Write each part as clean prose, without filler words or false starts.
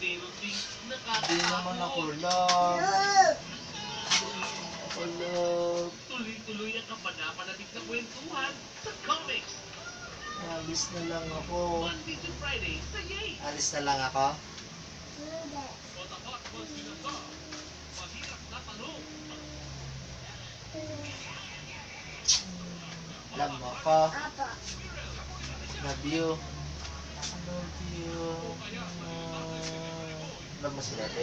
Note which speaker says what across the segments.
Speaker 1: Hindi naman ako love. Ako love.
Speaker 2: Tuloy-tuloy ang kapanapanabik na kwentuhan sa comics.
Speaker 1: Alis na lang ako.
Speaker 2: Monday to Friday sa Yay!
Speaker 1: Alis na lang ako?
Speaker 2: Matapat mo sila ka. Mahirap na tanong.
Speaker 1: Love mo ako. Love you. Love you. Love mo si Dati?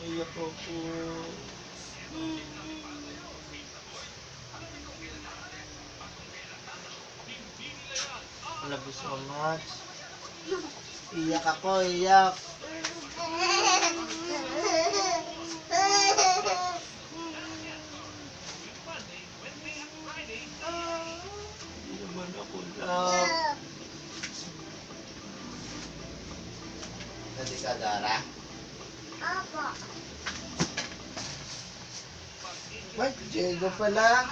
Speaker 1: Iyak ako. Love you so much. Iyak ako, iyak. Hindi naman ako love. Hindi ka, Dara? Ay, Diego pala.